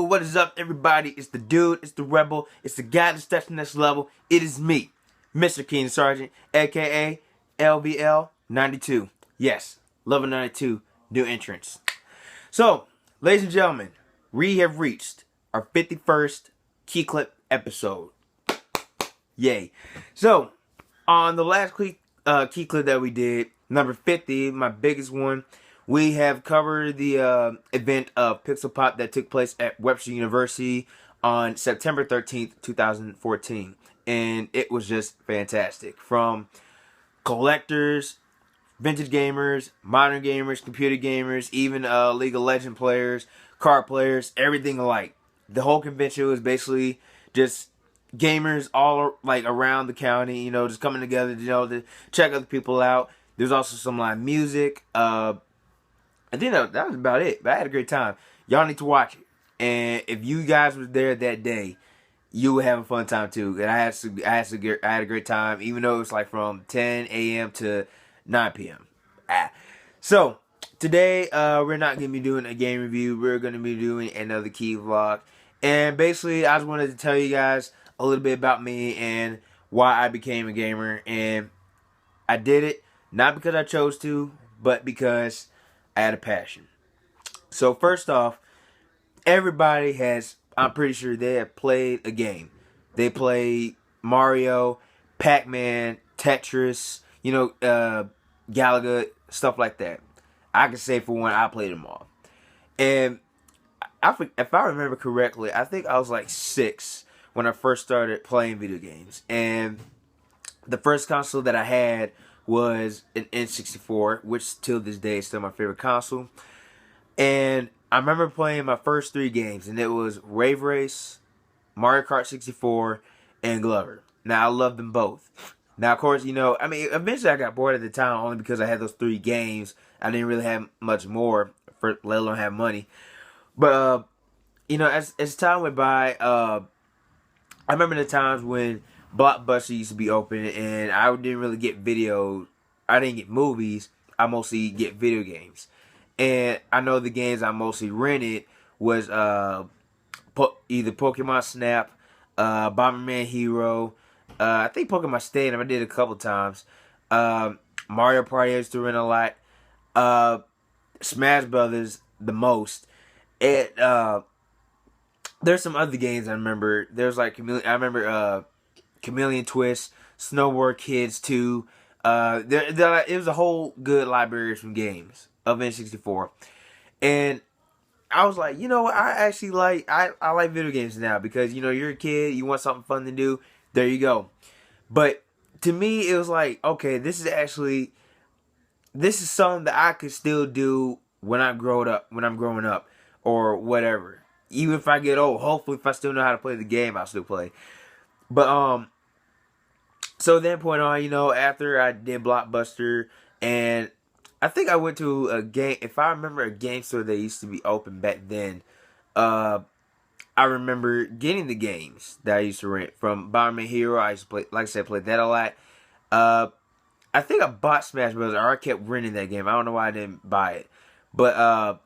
what is up, everybody? It's the dude, it's the rebel, it's the guy that's touching this level. It is me, Mr. Keen Sergeant, aka LVL 92. Yes, level 92, new entrance. So, ladies and gentlemen, we have reached our 51st KeeKlip episode. Yay. So, on the last KeeKlip that we did, number 50, my biggest one, we have covered the event of Pixel Pop that took place at Webster University on September 13th, 2014. And it was just fantastic. From collectors, vintage gamers, modern gamers, computer gamers, even League of Legends players, card players, everything alike. The whole convention was basically just gamers all like around the county, just coming together, to check other people out. There's also some live music. I think that was about it. But I had a great time. Y'all need to watch it. And if you guys was there that day, you would have a fun time too. And I had a great time, even though it was like from 10 a.m. to 9 p.m. So today we're not gonna be doing a game review. We're gonna be doing another Key vlog. And basically, I just wanted to tell you guys a little bit about me and why I became a gamer. And I did it not because I chose to, but because I had a passion. So first off, everybody has, I'm pretty sure they have played a game. They played Mario, Pac-Man, Tetris, Galaga, stuff like that. I can say for one, I played them all. And if I remember correctly, I think I was like 6 when I first started playing video games. And the first console that I had was an N64, which till this day is still my favorite console. And I remember playing my first 3 games, and it was Wave Race, Mario Kart 64, and Glover. Now, I love them both. Now, of course, eventually I got bored at the time only because I had those 3 games. I didn't really have much more, let alone have money. But, as time went by, I remember the times when Blockbuster used to be open, and I didn't really get videos. I didn't get movies. I mostly get video games. And I know the games I mostly rented was either Pokemon Snap, Bomberman Hero, I think Pokemon Stadium I did a couple times, Mario Party I used to rent a lot, Smash Brothers the most. And there's some other games I remember. There's like Chameleon Twist, Snowboard Kids 2. It was a whole good library from games of N64. And I was like, what? I actually like video games now because, you're a kid, you want something fun to do. There you go. But to me, it was like, okay, this is something that I could still do when I'm growing up or whatever. Even if I get old, hopefully if I still know how to play the game, I'll still play. But, so then point on, after I did Blockbuster, and I think I went to a game, if I remember a game store that used to be open back then, I remember getting the games that I used to rent from Bomberman Hero. I used to play, like I said, played that a lot. I think I bought Smash Bros. Or I kept renting that game. I don't know why I didn't buy it. But,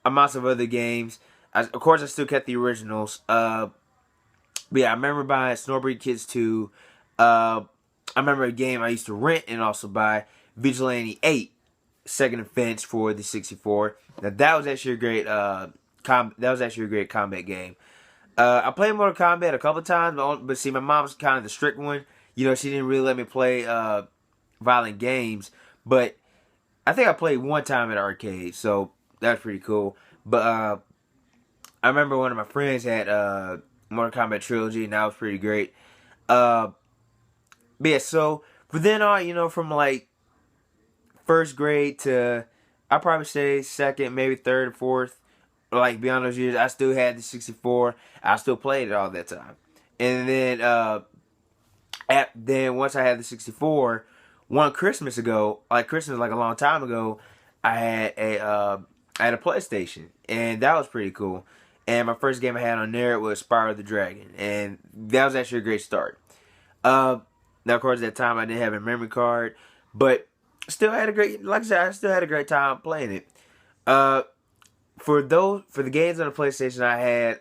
amounts of other games. Of course, I still kept the originals. But yeah, I remember buying Snowboard Kids 2. I remember a game I used to rent and also buy, Vigilante 8, Second Offense for the 64. Now that was actually a great combat game. I played Mortal Kombat a couple times, but see, my mom's kind of the strict one. She didn't really let me play violent games. But I think I played one time at an arcade, so that was pretty cool. But I remember one of my friends had Mortal Kombat Trilogy, and that was pretty great. But yeah, so from then on, from like first grade to, I probably say second, maybe third or fourth, like beyond those years, I still had the 64. I still played it all that time. And then once I had the 64, one Christmas ago, like a long time ago, I had a PlayStation, and that was pretty cool. And my first game I had on there was Spyro the Dragon, and that was actually a great start. Now, of course, at that time I didn't have a memory card, but still had a great, like I said, I still had a great time playing it. for the games on the PlayStation, I had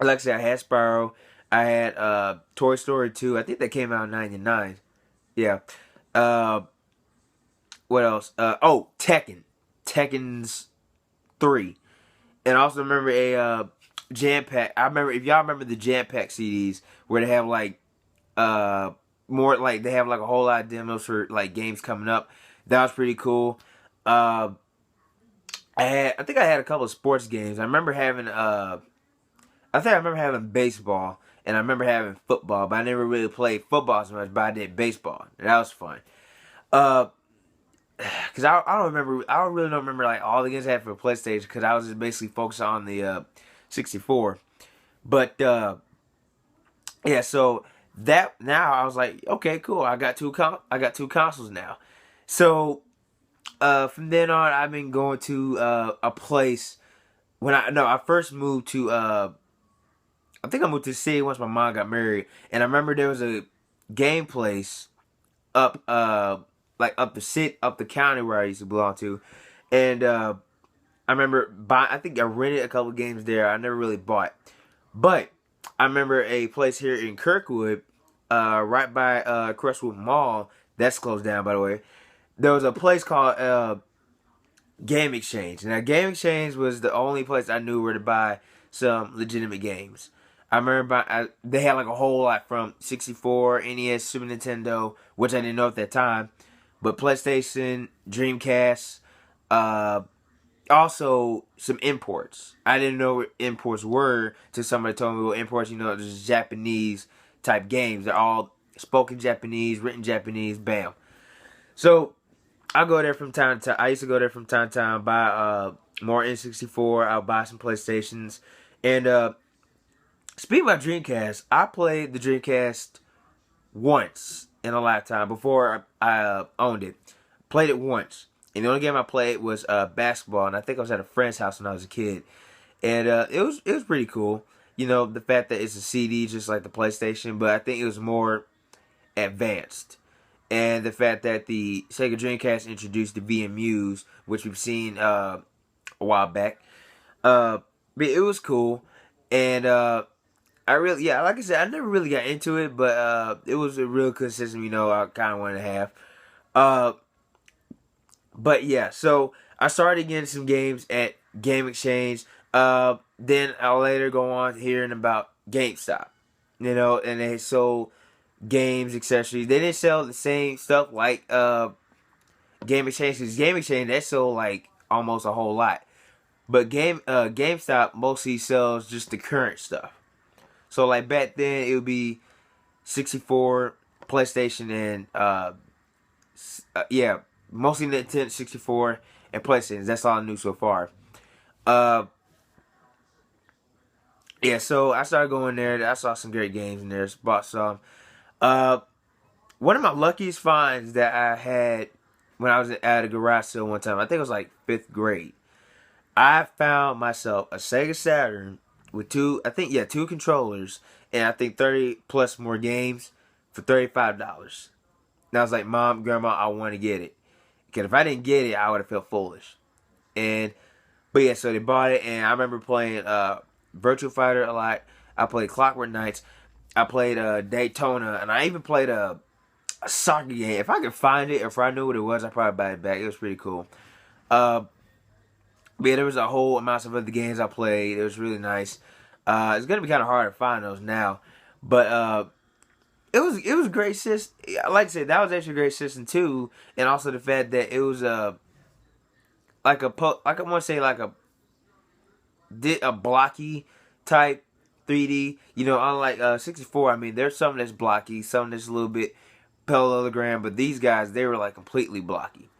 like I said, I had Spyro. I had Toy Story 2. I think that came out in '99. Yeah. Uh, what else? Oh, Tekken's 3. And I also remember a Jam Pack. I remember, if y'all remember the Jam Pack CDs where they have like more like they have like a whole lot of demos for like games coming up. That was pretty cool. I think I had a couple of sports games. I remember having I think I remember having baseball, and I remember having football, but I never really played football so much, but I did baseball. And that was fun. Uh, Cause I don't remember, I don't really don't remember like all the games I had for PlayStation, cause I was just basically focused on the 64. But yeah, so that now I was like, okay, cool. I got two consoles now. So from then on, I've been going to a place when I first moved to I think I moved to the city once my mom got married, and I remember there was a game place up like up the county where I used to belong to, and I remember I think I rented a couple games there. I never really bought, but I remember a place here in Kirkwood, right by Crestwood Mall. That's closed down, by the way. There was a place called Game Exchange. Now, Game Exchange was the only place I knew where to buy some legitimate games. I remember they had like a whole lot from 64, NES, Super Nintendo, which I didn't know at that time, but PlayStation, Dreamcast, also some imports. I didn't know what imports were till somebody told me what imports, there's Japanese type games. They're all spoken Japanese, written Japanese, bam. So I go there from time to time. I used to go there from time to time, buy more N64. I'll buy some PlayStations. And speaking about Dreamcast, I played the Dreamcast once in a lifetime before I owned it. Played it once. And the only game I played was basketball, and I think I was at a friend's house when I was a kid. And it was pretty cool. The fact that it's a CD just like the PlayStation, but I think it was more advanced. And the fact that the Sega Dreamcast introduced the VMUs, which we've seen a while back. But it was cool. And I really, yeah, like I said, I never really got into it, but it was a real good system, I kind of wanted to have. But yeah, so I started getting some games at Game Exchange. Then I'll later go on hearing about GameStop. And they sold games, accessories. They didn't sell the same stuff like Game Exchange, because Game Exchange, they sold like almost a whole lot. But GameStop mostly sells just the current stuff. So like back then it would be 64, PlayStation, and yeah, mostly Nintendo 64 and PlayStation. That's all I knew so far. Yeah, so I started going there. I saw some great games in there. Bought some. One of my luckiest finds that I had when I was at a garage sale one time, I think it was like 5th grade. I found myself a Sega Saturn with two controllers, and I think 30 plus more games for $35. And I was like, Mom, Grandma, I want to get it. Because if I didn't get it, I would have felt foolish. But yeah, so they bought it, and I remember playing Virtua Fighter a lot. I played Clockwork Knights. I played Daytona, and I even played a soccer game. If I could find it, if I knew what it was, I'd probably buy it back. It was pretty cool. But yeah, there was a whole amount of other games I played. It was really nice. It's gonna be kind of hard to find those now, but it was a great system. Like I said, that was actually a great system too, and also the fact that it was like I want to say like a blocky type 3D. Unlike 64. I mean, there's some that's blocky, some that's a little bit parallelogram, but these guys, they were like completely blocky.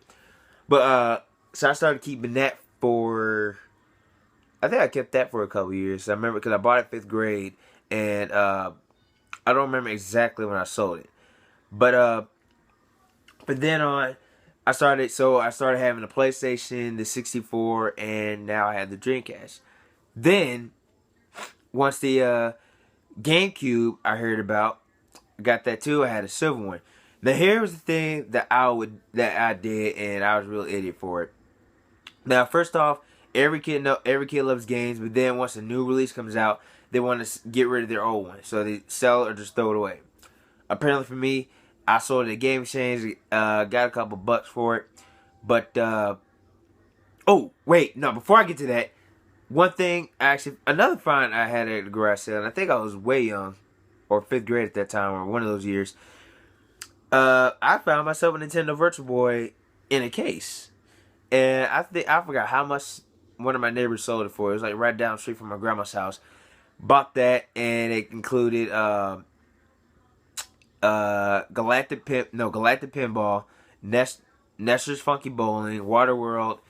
But so I started keeping that I think I kept that for a couple years. I remember because I bought it 5th grade, and I don't remember exactly when I sold it. But then on, I started having the PlayStation, the 64, and now I have the Dreamcast. Then once the GameCube I heard about, I got that too. I had a silver one. Now here was the thing that I did, and I was a real idiot for it. Now, first off, every kid loves games, but then once a new release comes out, they want to get rid of their old one, so they sell it or just throw it away. Apparently, for me, I sold it at Game Exchange, got a couple bucks for it, but oh wait, no, before I get to that, one thing, actually, another find I had at the garage sale, and I think I was way young, or 5th grade at that time, or one of those years. I found myself a Nintendo Virtual Boy in a case, and I forgot how much one of my neighbors sold it for. It was like right down the street from my grandma's house. Bought that, and it included Galactic Pinball, Nestor's Funky Bowling, Waterworld,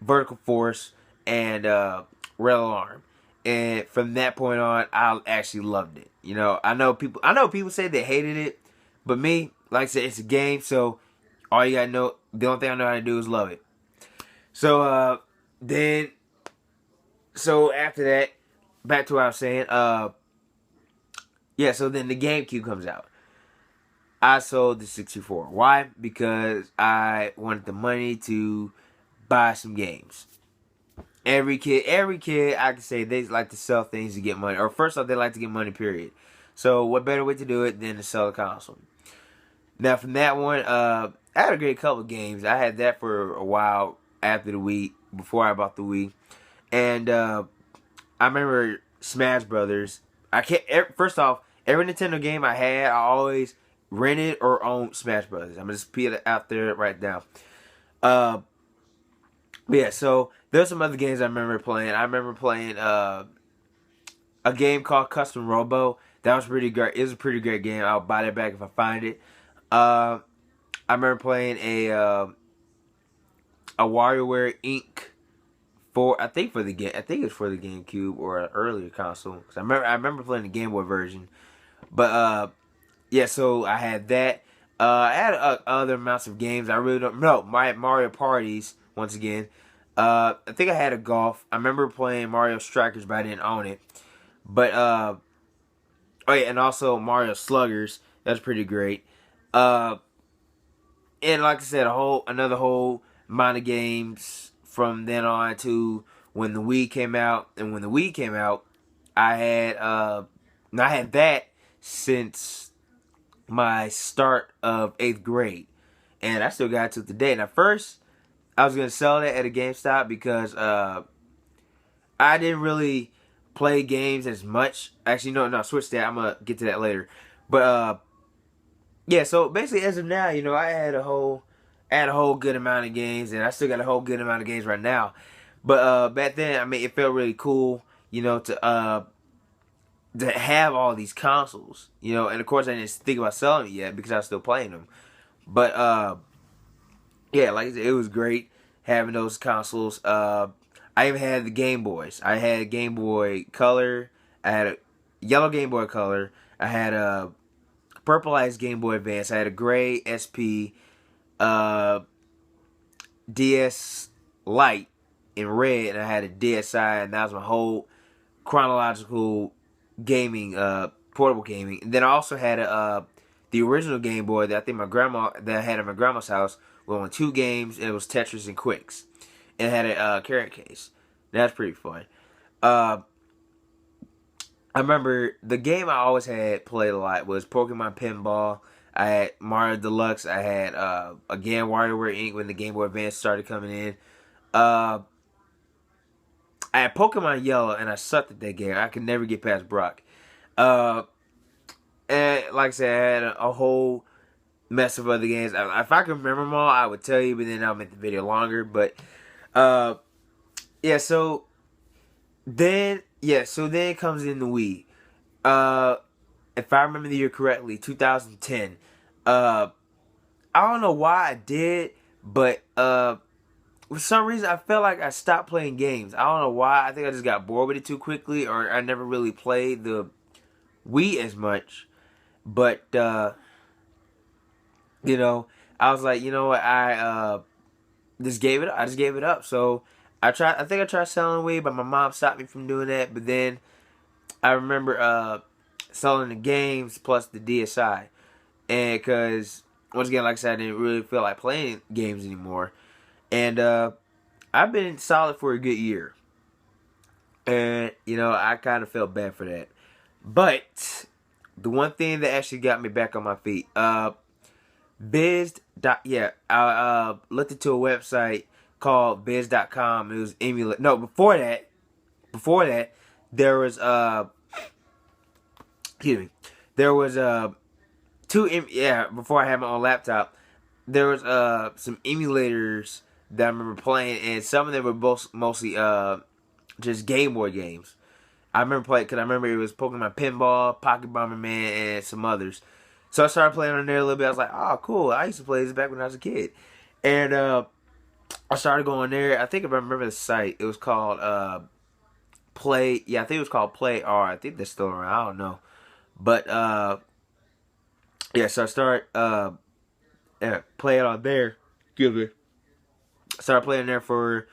Vertical Force, and Rail Alarm. And from that point on, I actually loved it. You know, I know people say they hated it, but me, like I said, it's a game, so all you gotta know, the only thing I know how to do is love it. So so after that, back to what I was saying. Yeah. So then the GameCube comes out. I sold the 64. Why? Because I wanted the money to buy some games. Every kid, I can say they like to sell things to get money. Or first off, they like to get money, period. So what better way to do it than to sell a console? Now from that one, I had a great couple of games. I had that for a while after the Wii, before I bought the Wii. And I remember Smash Brothers. First off, every Nintendo game I had, I always rented or owned Smash Brothers. I'm just put it out there right now. Yeah, so there's some other games I remember playing. I remember playing a game called Custom Robo. That was pretty great. It was a pretty great game. I'll buy that back if I find it. I remember playing a WarioWare Inc. I think for the GameCube or an earlier console. Cause I remember playing the Game Boy version. But yeah, so I had that. I had other amounts of games. I really don't know. My Mario Parties, once again. I think I had a golf. I remember playing Mario Strikers, but I didn't own it. But oh yeah, and also Mario Sluggers. That's pretty great. And like I said, another whole amount of games from then on to when the Wii came out. And when the Wii came out, I had that since my start of 8th grade, and I still got it to today. Now, first, I was gonna sell that at a GameStop because I didn't really play games as much. Actually, no, switch that. I'm gonna get to that later. But yeah. So basically, as of now, you know, I had a whole good amount of games, and I still got a whole good amount of games right now. But back then, I mean, it felt really cool, you know, to have all these consoles, you know, and of course I didn't think about selling it yet because I was still playing them. But yeah, like I said, it was great having those consoles. I even had the Game Boys. I had Game Boy Color. I had a yellow Game Boy Color. I had a purple-ized Game Boy Advance. I had a gray SP, DS Lite in red, and I had a DSi, and that was my whole chronological gaming, portable gaming. And then I also had the original Game Boy that I think that I had at my grandma's house with only 2 games, and it was Tetris and Quicks. And it had a carrot case. That's pretty fun. I remember the game I always had played a lot was Pokemon Pinball. I had Mario Deluxe. I had again WarioWare Inc. when the Game Boy Advance started coming in. I had Pokemon Yellow, and I sucked at that game. I could never get past Brock. And like I said, I had a whole mess of other games. If I could remember them all, I would tell you, but then I'll make the video longer. But yeah, so then comes in the Wii. If I remember the year correctly, 2010. I don't know why I did, but for some reason I felt like I stopped playing games. I don't know why. I think I just got bored with it too quickly, or I never really played the Wii as much. But you know, I was like, you know what, I just gave it up. I just gave it up. So I think I tried selling Wii, but my mom stopped me from doing that. But then I remember selling the games plus the DSi, and because once again, like I said, I didn't really feel like playing games anymore. And I've been solid for a good year. And, you know, I kind of felt bad for that. But the one thing that actually got me back on my feet, I looked into a website called biz.com. It was emulate. No, before that, there was excuse me, there was before I had my own laptop, there was some emulators that I remember playing, and some of them were mostly just Game Boy games. I remember playing because I remember it was Pokemon Pinball, Pocket Bomberman, and some others. So I started playing on there a little bit. I was like, oh, cool. I used to play this back when I was a kid. And I started going there. I think if I remember the site, it was called Play. Yeah, I think it was called Play R. I think they're still around. I don't know. But yeah, so I started playing on there. Excuse me. Started playing there for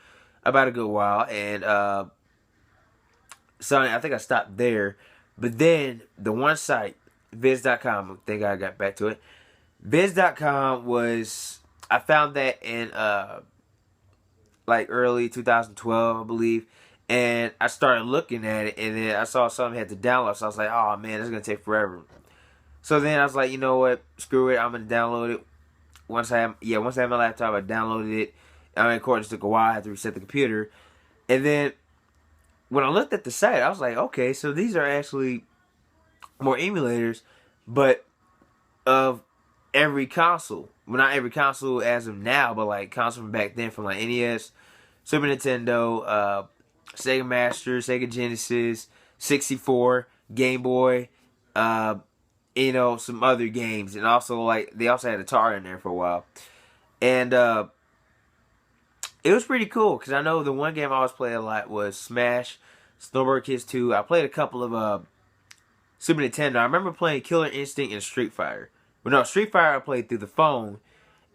about a good while. And so I think I stopped there. But then the one site, Viz.com, I think I got back to it. Viz.com was, I found that in like early 2012, I believe. And I started looking at it, and then I saw something had to download. So I was like, oh man, this is going to take forever. So then I was like, you know what, screw it, I'm going to download it. Once I have my laptop, I downloaded it. I mean, of course, it took a while. I had to reset the computer. And then when I looked at the site, I was like, okay, so these are actually more emulators, but of every console. Well, not every console as of now, but like console from back then, from like NES, Super Nintendo, Sega Master, Sega Genesis, 64, Game Boy, you know, some other games. And also, like, they also had Atari in there for a while. And it was pretty cool, because I know the one game I always played a lot was Smash, Snowboard Kids 2. I played a couple of Super Nintendo. I remember playing Killer Instinct and Street Fighter. But no, Street Fighter I played through the phone,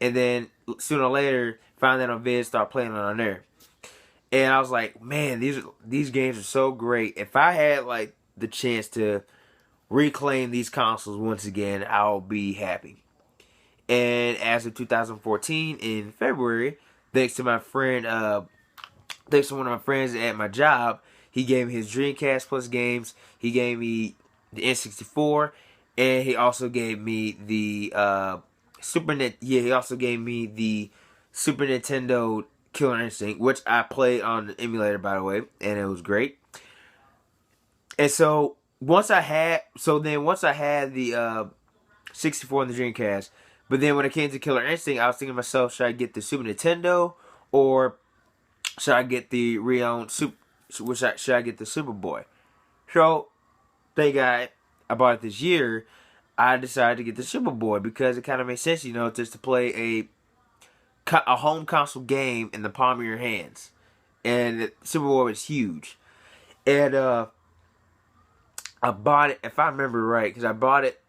and then sooner or later found that on Viz, started playing it on there. And I was like, man, these games are so great. If I had like the chance to reclaim these consoles once again, I'll be happy. And as of 2014 in February, thanks to my friend, thanks to one of my friends at my job, he gave me his Dreamcast Plus games. He gave me the N64, and he also gave me the he also gave me the Super Nintendo Killer Instinct, which I played on the emulator, by the way, and it was great. And so once I had the 64 and the Dreamcast, but then when it came to Killer Instinct, I was thinking to myself, should I get the Super Nintendo or should I get the re-owned should I get the Superboy? So, thank God I bought it this year. I decided to get the Superboy because it kind of makes sense, you know, just to play a home console game in the palm of your hands. And the Superboy was huge. And I bought it, if I remember right, because I bought it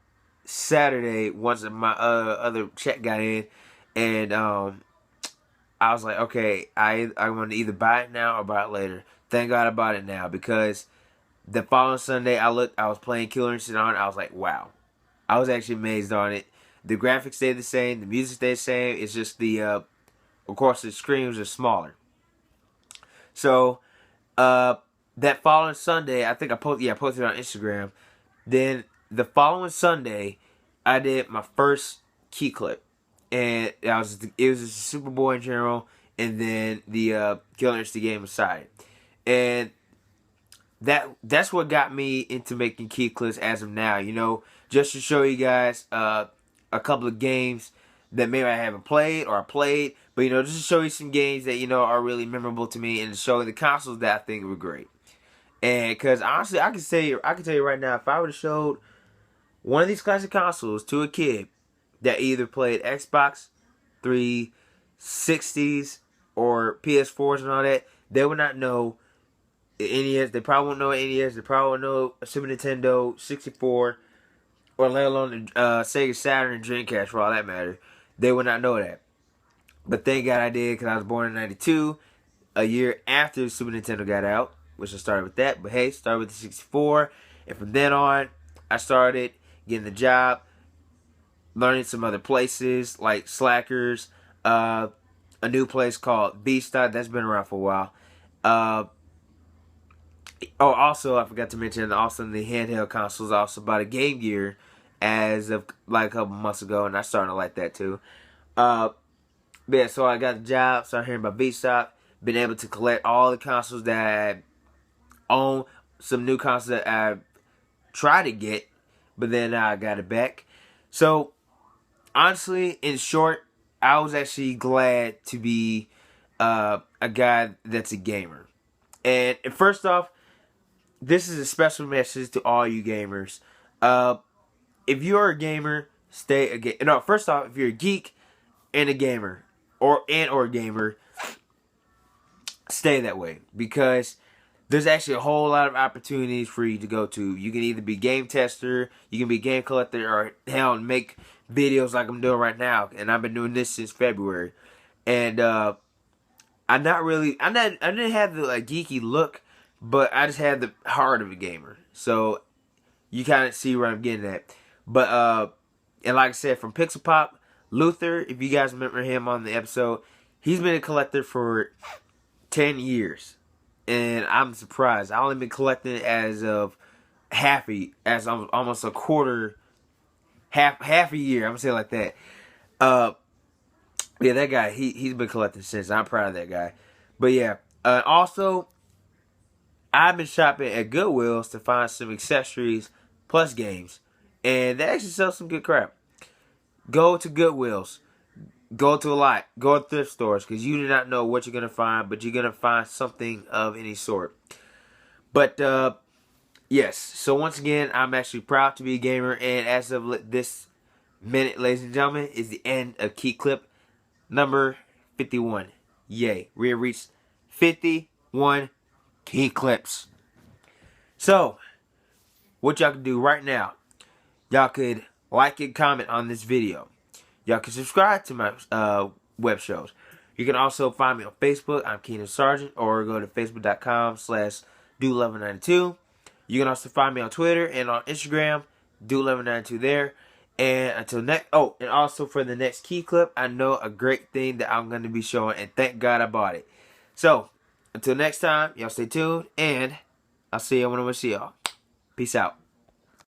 Saturday once my other check got in, and I was like, okay, I want to either buy it now or buy it later. Thank God I bought it now, because the following Sunday I was playing Killer Instinct on it. I was like, wow. I was actually amazed on it. The graphics stayed the same, the music stayed the same. It's just the of course the screens are smaller. So that following Sunday, I think I posted it on Instagram. Then the following Sunday, I did my first KeeKlip, and it was just a Superboy in general, and then the Killer Instinct game aside, and that's what got me into making KeeKlips as of now. You know, just to show you guys a couple of games that maybe I haven't played or I played, but you know, just to show you some games that you know are really memorable to me, and to show you the consoles that I think were great. And because honestly, I can tell you right now, if I would have showed one of these classic consoles to a kid that either played Xbox 360s or PS4s and all that, they would not know NES. They probably won't know NES. They probably won't know Super Nintendo 64, or let alone the Sega Saturn and Dreamcast, for all that matter. They would not know that. But thank God I did, because I was born in '92, a year after Super Nintendo got out, which I started with that. But hey, started with the 64, and from then on, I started getting the job, learning some other places like Slackers, a new place called V-Stock that's been around for a while. Oh, also I forgot to mention, also the handheld consoles, also bought a Game Gear as of like a couple months ago, and I started to like that too. Yeah, so I got the job, started hearing about V-Stock, been able to collect all the consoles that I own, some new consoles that I tried to get, but then I got it back. So honestly, in short, I was actually glad to be a guy that's a gamer. And first off, this is a special message to all you gamers. If you're a gamer, stay a gamer. No, first off, if you're a geek and a gamer, or a gamer, stay that way, because there's actually a whole lot of opportunities for you to go to. You can either be game tester, you can be game collector, or hell, make videos like I'm doing right now. And I've been doing this since February. And I didn't have the like geeky look, but I just had the heart of a gamer. So you kind of see where I'm getting at. But and like I said, from Pixel Pop, Luther, if you guys remember him on the episode, he's been a collector for 10 years. And I'm surprised. I only been collecting as of almost a quarter, half a year. I'm gonna say it like that. Yeah, that guy, he's been collecting since. I'm proud of that guy. But yeah, also, I've been shopping at Goodwill's to find some accessories plus games, and they actually sell some good crap. Go to Goodwill's. Go to a lot. Go to thrift stores, because you do not know what you're going to find, but you're going to find something of any sort. But, yes. So, once again, I'm actually proud to be a gamer, and as of this minute, ladies and gentlemen, is the end of KeeKlip number 51. Yay. We have reached 51 KeeKlips. So, what y'all can do right now, y'all could like and comment on this video. Y'all can subscribe to my web shows. You can also find me on Facebook. I'm KeeKlip Sargent, or go to facebook.com/dude1192. You can also find me on Twitter and on Instagram, dude1192 there. And until next, and also for the next KeeKlip, I know a great thing that I'm going to be showing, and thank God I bought it. So, until next time, y'all stay tuned, and I'll see y'all when I see y'all. Peace out.